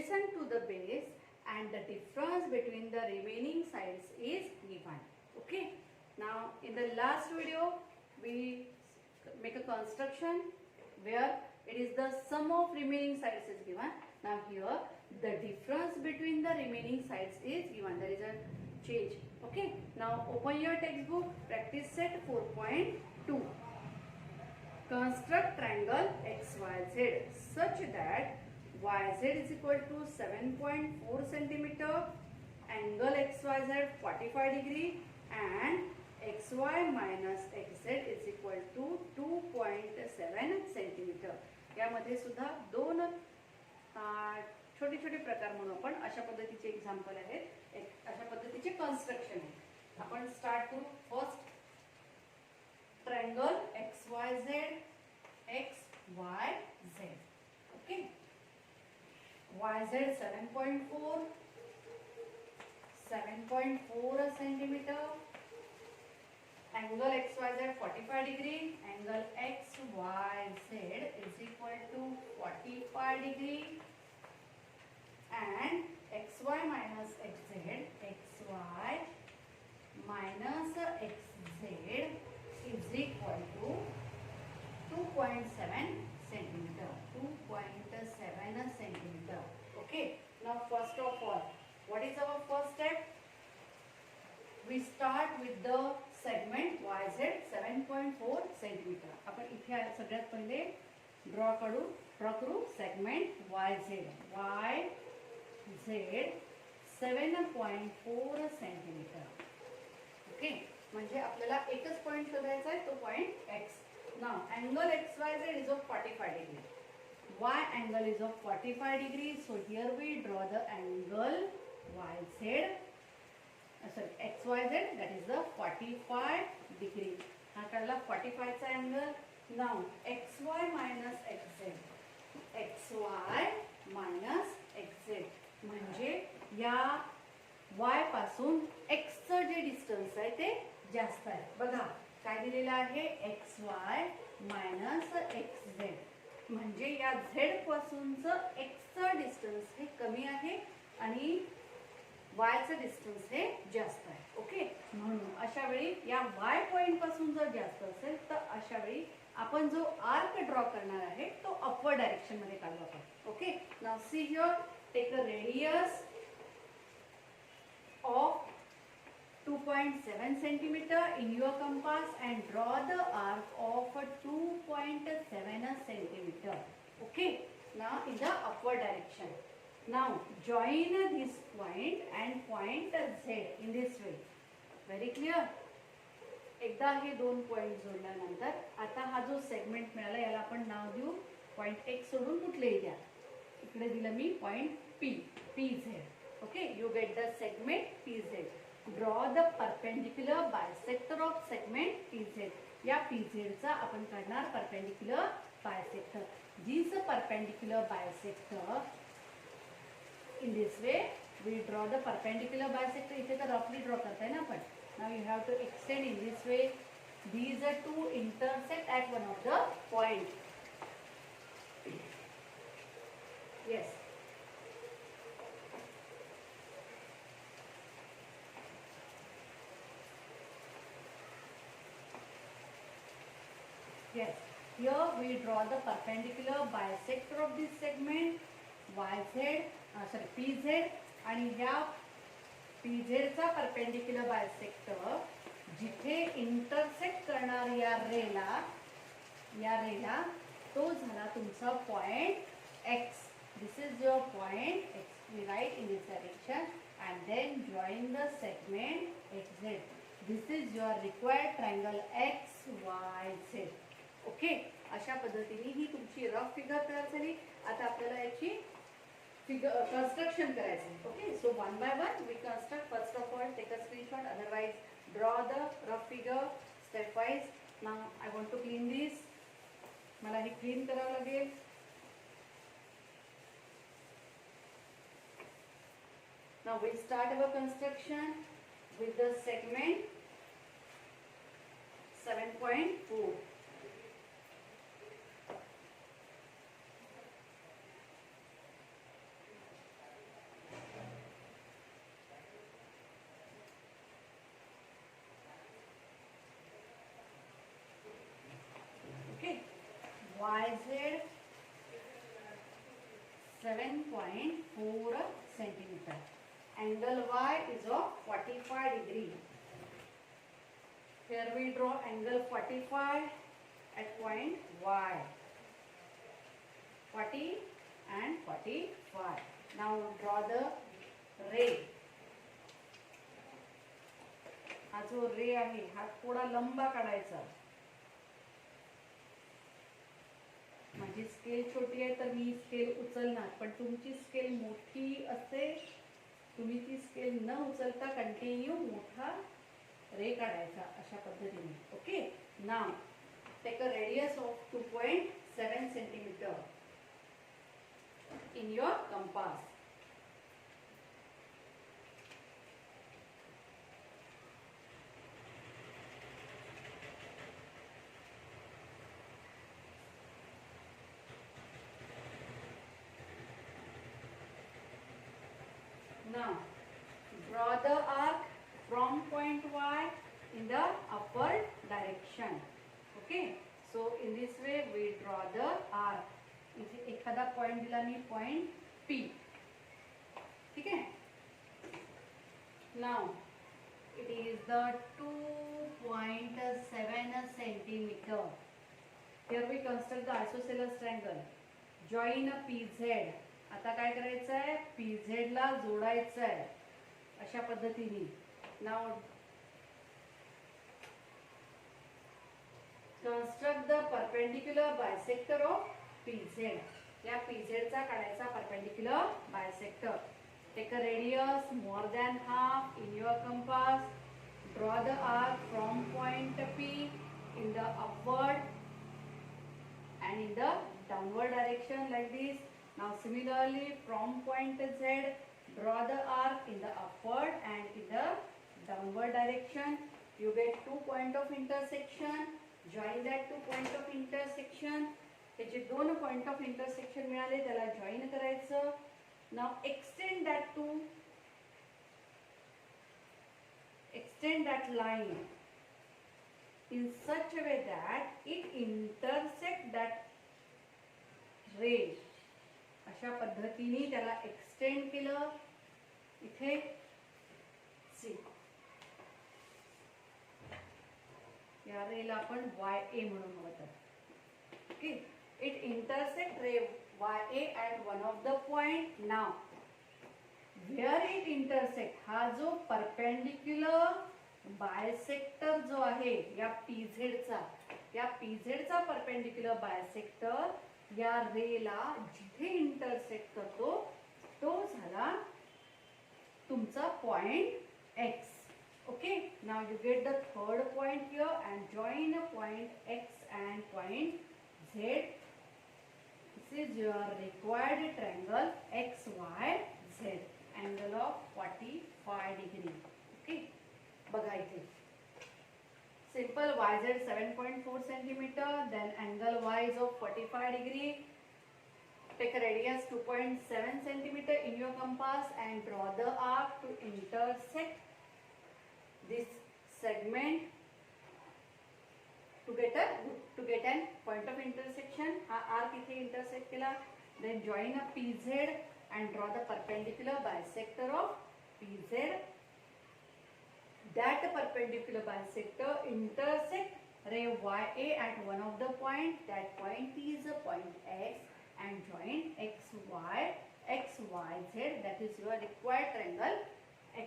adjacent to the base and the difference between the remaining sides is given. Okay. Now in the last video we make a construction where it is the sum of remaining sides is given. Now here the difference between the remaining sides is given. There is a change. Okay. Now open your textbook, practice set 4.2. Construct triangle XYZ such that YZ is equal to 7.4 centimeter, angle XYZ 45 degree and XY minus XZ is equal to 2.7 centimeter. यामध्ये सुद्धा दोन छोटे छोटे प्रकार म्हणून आपण अशा पद्धतीचे एक्झाम्पल आहेत, अशा पद्धतीचे कन्स्ट्रक्शन आहे. आपण स्टार्ट करू. First triangle XYZ XYZ. Okay. YZ 7.4 centimeter, angle XYZ 45 degree, angle XYZ is equal to 45 degree and XY minus XZ is equal to 2.7 centimeter. 2.7 centimeter. Okay. Now first of all, what is our first step? We start with the segment YZ 7.4 centimeter. आपण इथे सगळ्यात पहिले draw करू segment YZ 7.4 centimeter. Okay. म्हणजे आपल्याला एकच point शोधायचा आहे, तो point X. Now angle XYZ is of 45 degree. Y angle is of 45 degree. So here we draw the angle XYZ, that is the 45 degree. हा काढला 45 चा angle. Now XY minus XZ. XY minus XZ म्हणजे या Y पासून X चं जे distance आहे ते जास्त आहे. बघा काय दिलेलं आहे, XY minus XZ म्हणजे या Z पासूनचं X चं डिस्टन्स हे कमी आहे आणि Y चं डिस्टन्स हे जास्त आहे. ओके. म्हणून अशा वेळी या Y पॉइंट पासून जर जास्त असेल तर अशा वेळी आपण जो आर्क ड्रॉ करणार आहे तो अपवर्ड डायरेक्शन मध्ये काढू आपण. Okay. Now see here, take a radius of 2.7 centimeter in your compass and draw the arc of 2.7 centimeter. Okay. Now in the upward direction. Now join this point and point Z in this way. Very clear? एकदा हे दोन point जोडल्यानंतर आता हा जो segment मिळाला याला आपण नाव देऊ point X सोडून कुठलेही द्या. इकडे दिलं मी point PZ. Okay, you get the segment PZ. Draw the perpendicular bisector of segment PZ. या PZ चा आपण काढणार perpendicular bisector. This perpendicular bisector in this way we draw the perpendicular bisector. इथे तर roughly draw करताय ना आपण. Now you have to extend in this way. These are two intersect at one of the point. Yes. Yes, here we draw the perpendicular bisector of this segment PZ आणि या PZ चा perpendicular bisector जिथे intersect करणार या रेला तो झाला तुमचा point X. This is your point X. We write in this direction and then join the segment XZ. This is your required triangle XYZ. Okay. अशा पद्धतीने ही तुमची रफ फिगर तयार झाली. आता आपल्याला याची construction करायचं. Okay. So one by one we construct. First of all take a screenshot, otherwise draw the rough figure step wise. Now I want to clean this. मला हे क्लीन करावं लागेल. Now we start our construction with the segment 7.4. YZ 7.4 centimeter. Angle Y is of 45 degree. Here we draw angle 45 at point Y. 40 and 45. Now draw the ray. हा जो रे आहे हा थोडा लंबा काढायचा. माझी स्केल छोटी आहे तर मी स्केल उचलणार, पण तुमची स्केल मोठी असते, तुम्ही ती स्केल न उचलता कंटिन्यू मोठा रे काढायचा अशा पद्धतीने. Okay. Now take a radius of 2.7 centimeter in your compass. Now draw the arc from point Y in the upward direction. Okay, so in this way we draw the arc. इथे एखादा point दिला मी, point P. ठीक आहे. Now it is the 2.7 centimeter. Here we construct the isosceles triangle. Join a PZ. आता काय करायचं आहे, PZ ला जोडायचं आहे अशा पद्धतीने. Now construct the perpendicular bisector of PZ. या PZ चा काढायचा perpendicular bisector. Take a radius more than half in your compass. Draw the arc from point P in the upward and in the downward direction like this. Now similarly from point Z, draw the arc in the upward and in the downward direction. You get 2 points of intersection. Join that 2 points of intersection. हे जे 2 points of intersection मिळाले त्याला join करायचं. Now extend that line in such a way that it intersect that ray. अशा पद्धतीने त्याला extend केलं. इथे सी या रेला आपण YA म्हणून होतं. ओके. इट इंटरसेक्ट रे YA at one of the point. Now where it intersect, हा जो परपेंडिक्युलर बायसेक्टर जो आहे या PZ चा, या PZ चा परपेंडिक्युलर बायसेक्टर या रेला जिथे इंटरसेक्ट करतो तो झाला तुमचा point X. Okay, now you get the third point here and join a point X and point Z. This is your required triangle XYZ, angle of 45 degree. Okay, बघा इथे simple YZ 7.4 centimeter, then angle Y is of 45 degree. Take a radius 2.7 centimeter in your compass and draw the arc to intersect this segment to get an point of intersection. हा arc इथे intersect केला. Then join a PZ and draw the perpendicular bisector of PZ. That perpendicular bisector intersect ray YA at one of the point. That point is a point X and join XYZ. That is your required triangle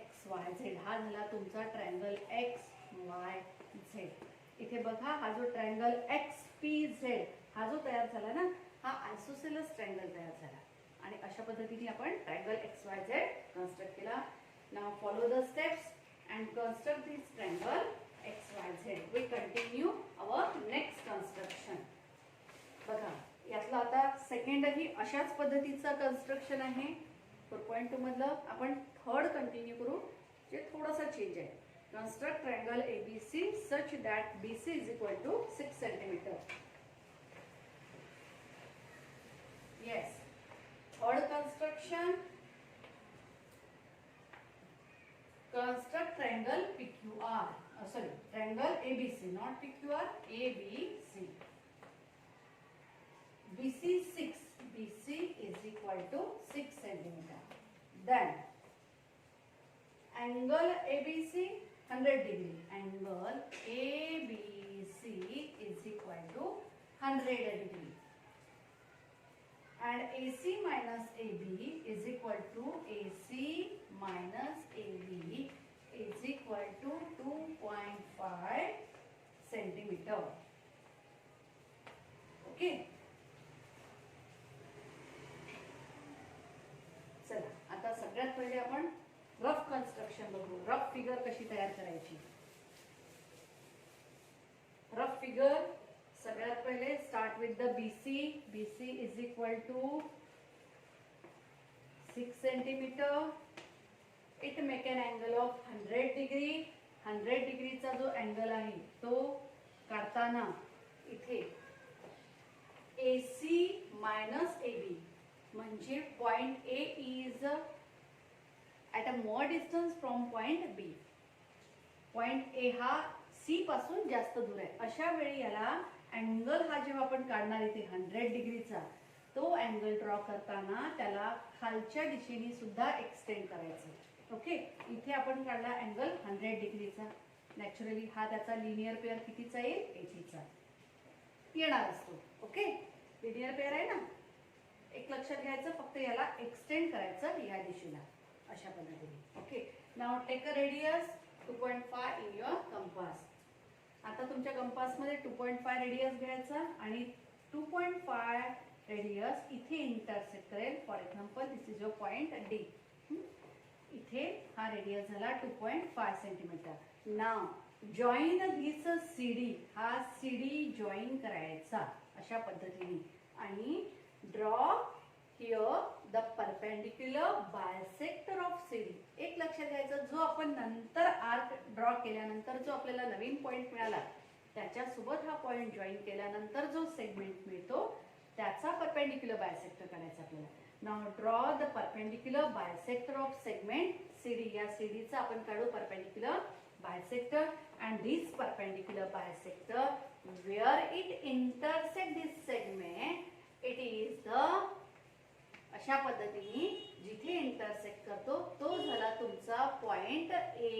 XYZ. हा झाला तुमचा triangle XYZ. इथे बघा हा जो triangle XPZ हा जो तयार झाला ना, हा आयसोसेलस ट्रायंगल तयार झाला आणि अशा पद्धतीने आपण ट्रायंगल XYZ कन्स्ट्रक्ट केला. Now follow the steps and construct this triangle XYZ. We continue our next construction. बघा यातला आता सेकंड ही अशाच पद्धतीचा कन्स्ट्रक्शन आहे. 4.2 मधलं आपण थर्ड कंटिन्यू करू जे थोडासा चेंज आहे. Construct triangle ABC such that BC is equal to 6 centimeter. Yes. Third construction. Construct triangle PQR. Sorry, triangle ABC, not PQR, ABC. BC 6. BC is equal to 6 centimeter. Then angle ABC 100 degree. Angle ABC is equal to 100 degree. And AC minus AB is equal to AC minus AB is equal to 2.5 centimeter. Okay. चला आता सगळ्यात पहिले आपण rough construction बघू. Rough figure कशी तयार करायची. Rough figure सगळ्यात पहिले start with the BC. BC is equal to 6 centimetre. It make an angle of 100 degree. 100 डिग्रीचा जो अँगल आहे तो काढताना इथे AC मायनस AB म्हणजे point A is at a more distance from point B. Point A हा C पासून जास्त दूर आहे. अशा वेळी याला अँगल हा जेव्हा आपण काढणार इथे 100 डिग्रीचा तो अँगल ड्रॉ करताना त्याला खालच्या दिशेने सुद्धा एक्सटेंड करायचं. ओके. इथे आपण काढला अँगल 100 डिग्रीचा. नॅचरली हा त्याचा लिनियर पेअर कितीचा येईल 80चा येणार असतो. ओके. लिनियर पेअर आहे ना. एक लक्षात घ्यायचं फक्त याला एक्सटेंड करायचं या दिशेला अशा पद्धतीने. Okay. Now take a radius 2.5 in your compass. आता तुमच्या कंपासमध्ये 2.5 रेडियस घ्यायचा आणि 2.5 रेडियस इथे इंटरसेक्ट करेल. For example this is your point D. इथे हा रेडियस झाला 2.5 centimetre. Now join this CD. हा CD जॉईन करायचा अशा पद्धतीने आणि draw here the perpendicular bisector of CD. एक लक्षात घ्यायचं जो आपण नंतर आर्क ड्रॉ केल्यानंतर जो आपल्याला नवीन पॉइंट मिळाला त्याच्यासोबत हा पॉइंट जॉईन केल्यानंतर जो सेगमेंट मिळतो त्याचा परपेंडिक्युलर बायसेक्टर काढायचा आपल्याला. Now draw the perpendicular bisector of segment CD. या CDचा आपण काढू perpendicular bisector and this perpendicular bisector where it intersect this segment it is the अशा पद्धतीने जिथे इंटरसेक्ट करतो तो झाला तुमचा point A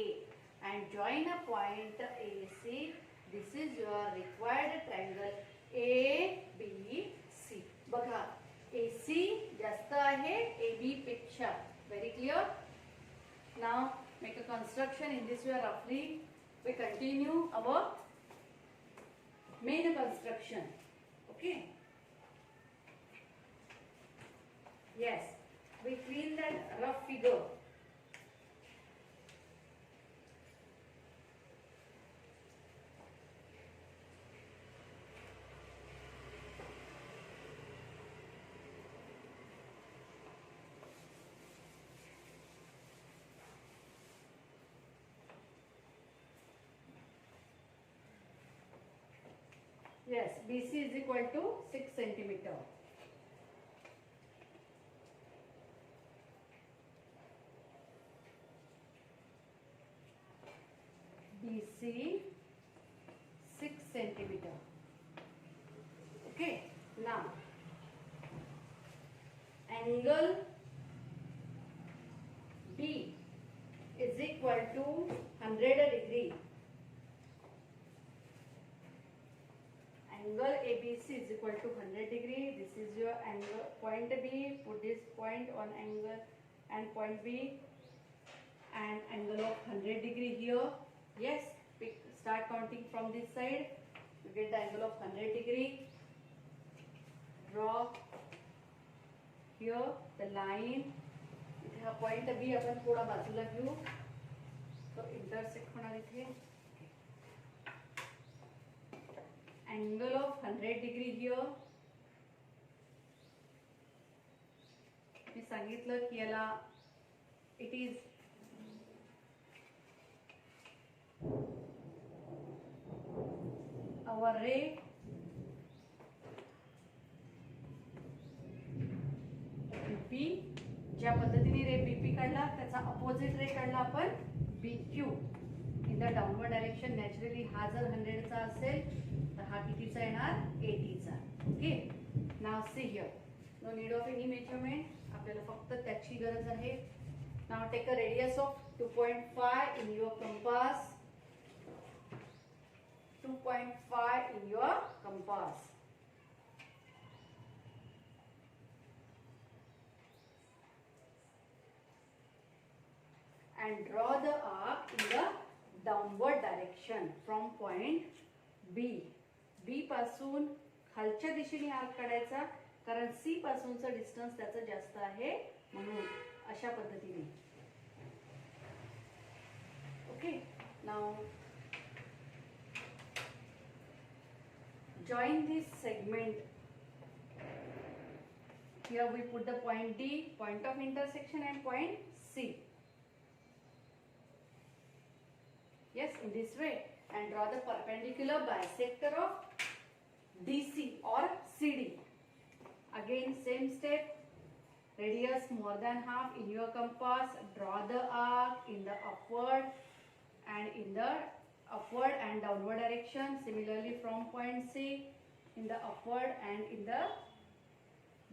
and join a point AC. This is your required triangle ABC. बघा AC जास्त आहे AB पेक्षा. Very clear. Now make a construction in this way रफली. We continue our main construction. Okay. Yes, we clean that rough figure. Yes, BC is equal to 6 centimeter. BC 6 centimeter. Okay. Now angle B is equal to 100 degree. Angle ABC is equal to 100 degree. This is your angle point B. Put this point on angle and point B and angle of 100 degree here. Yes, start counting from this side. You get the angle of 100 degree. Draw here the line. इथे हा point B आपण थोडा बाजूला घेऊ. तो intersect होणार इथे. Angle of 100 degree here. मी सांगितलं की याला it is our ray BP. ज्या पद्धतीने रे BP काढला त्याचा अपोजिट रे काढला आपण BQ in the downward direction. Naturally हा जर 100 चा असेल तर हा कितीचा येणार 80 चा. Okay. Now see here, no need of any measurement. आपल्याला फक्त त्याची गरज आहे. Now take a radius of 2.5 in your compass. 2.5 in your compass. And draw the arc in the downward direction from point B. B पासून खालच्या दिशेने arc काढायचा, कारण C पासूनचं डिस्टन्स त्याचं जास्त आहे म्हणून. अशा पद्धतीने. Okay. Now join this segment. Here we put the point D, point of intersection, and point C. Yes, in this way, and draw the perpendicular bisector of DC or CD. Again same step, radius more than half in your compass, draw the arc in the upward and downward direction. Similarly from point C, in the upward and in the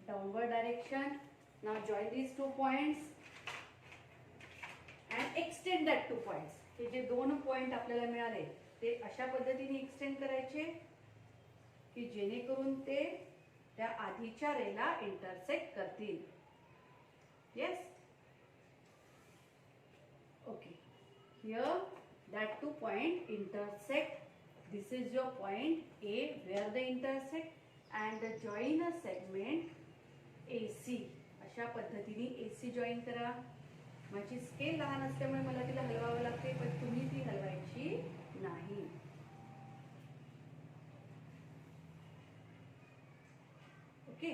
downward direction. Now join these 2 points and extend that 2 points. हे जे 2 point आपल्याला मिळाले ते अशा पद्धतीने extend करायचे की जेणेकरून ते त्या आधीच्या रेला इंटरसेक्ट करतील. Yes. Okay. Here that 2 point intersect. This is your point A where they intersect, and join a segment AC. अशा पद्धतीने AC जॉईन करा. माझी स्केल लहान असल्यामुळे मला तिला हलवावं लागते, पण तुम्ही ती हलवायची नाही. Okay.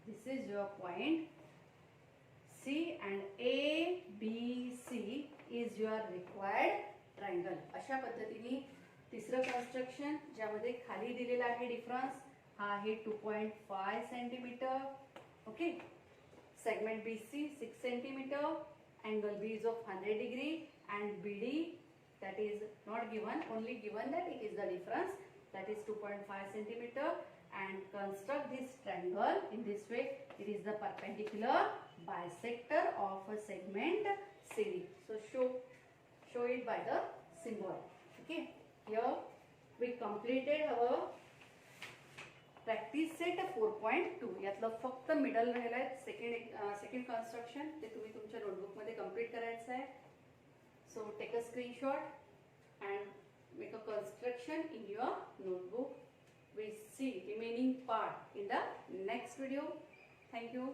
This is your point C and ABC is your required triangle. अशा पद्धतीने तिसरं कन्स्ट्रक्शन ज्यामध्ये खाली दिलेला आहे डिफरन्स हा आहे 2.5 centimetre. Okay. Segment BC 6 centimetre, angle B is of 100 degree, and BD that is not given, only given that it is the difference, that is 2.5 centimeter, and construct this triangle in this way. It is the perpendicular bisector of a segment CD. So show it by the symbol. Okay. Here we completed our practice set 4.2. यातलं फक्त middle राहिलाय second construction, ते तुम्ही तुमच्या notebook मध्ये complete करायचं आहे. So take a screenshot and make a construction in your notebook. We see remaining part in the next video. Thank you.